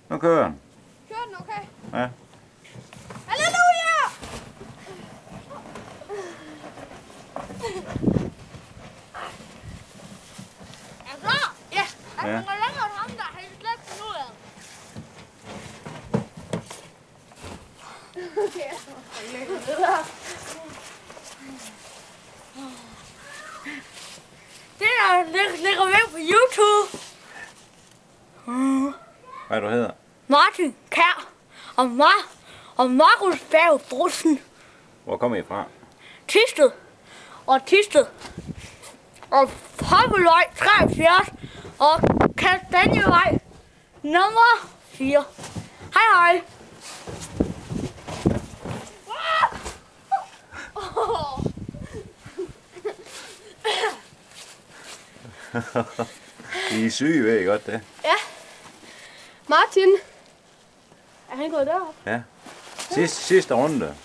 Nu kører den. Kører den okay? Ja. Halleluja! Er du klar? Ja. Han går længere end ham der. Han kan slet ikke finde ud af det. Okay. Det der ligger væk på YouTube. Hvad du hedder? Martin Kjær og Markus Berg Brussen. Hvor kommer I fra? Thisted og Hobbeløj 73 og Kastanjevej nummer 4. Hej. I er syge, ved I godt det? Ja. Martin. Er han gået derop? Ja. Sidste runde.